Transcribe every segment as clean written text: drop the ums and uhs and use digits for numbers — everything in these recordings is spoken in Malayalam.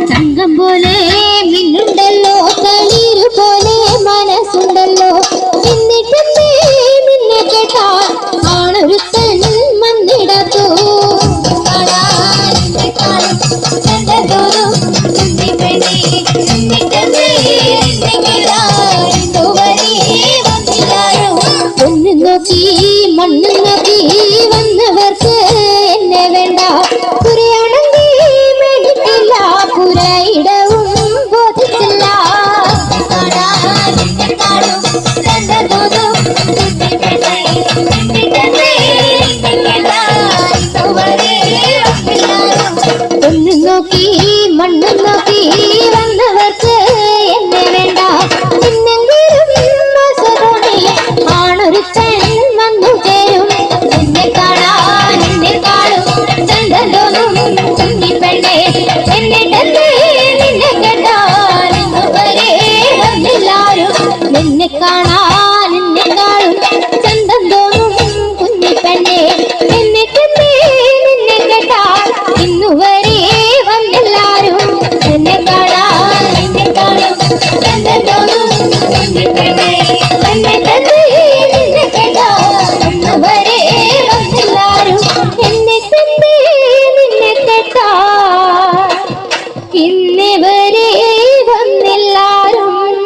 തങ്കം പോലെ മിന്നുണ്ടല്ലോ, തളിരു പോലെ മനസ്സുണ്ടല്ലോ. എന്നിട്ടെന്തേ നിന്നെ കേട്ടാൽ ആണൊരുത്തൻ മന്നിടത്തു. പൊന്നു നോക്കി മണ്ണ് നോക്കി വന്നവർക്ക് എന്നെ വേണ്ട. പുരയാണെങ്കിൽ മേടിക്കില്ല, പുരയിടവും ബോധിച്ചില്ല. പൊന്നു നോക്കി മണ്ണ് നോക്കി വന്നവർക്ക് എന്നെ വേണ്ട. പിന്നെങ്കിലും ആണൊരുത്തൻ വന്നു ചേരും. എന്നെ കാണാൻ എന്നെക്കാളും ചന്തം തോന്നും കുഞ്ഞിപ്പെണ്ണെ. എന്നിട്ടെന്തേ നിന്നെ കേട്ടാൽ ഇന്നുവരെ വന്നില്ലാരും. നിന്നെ കാണാൻ എന്നെക്കാളും ചന്തം തോന്നും കുഞ്ഞിപ്പെണ്ണെ. എന്നിട്ടെന്തേ നിന്നെ കേട്ടാൽ ഇന്നുവരെ വന്നില്ലാരും. എന്നെ കാണാൻ എന്നെക്കാളും ചന്തം തോന്നും കുഞ്ഞിപ്പെണ്ണെ. എന്നിട്ടെന്തേ നിന്നെ കേട്ടാൽ ഇന്നുവരെ വന്നില്ലാരും. എന്നിട്ടെന്തേ നിന്നെ കേട്ടാൽ ഇന്നുവരെ വന്നില്ലാരും.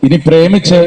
ഇനി പ്രേമിച്ച്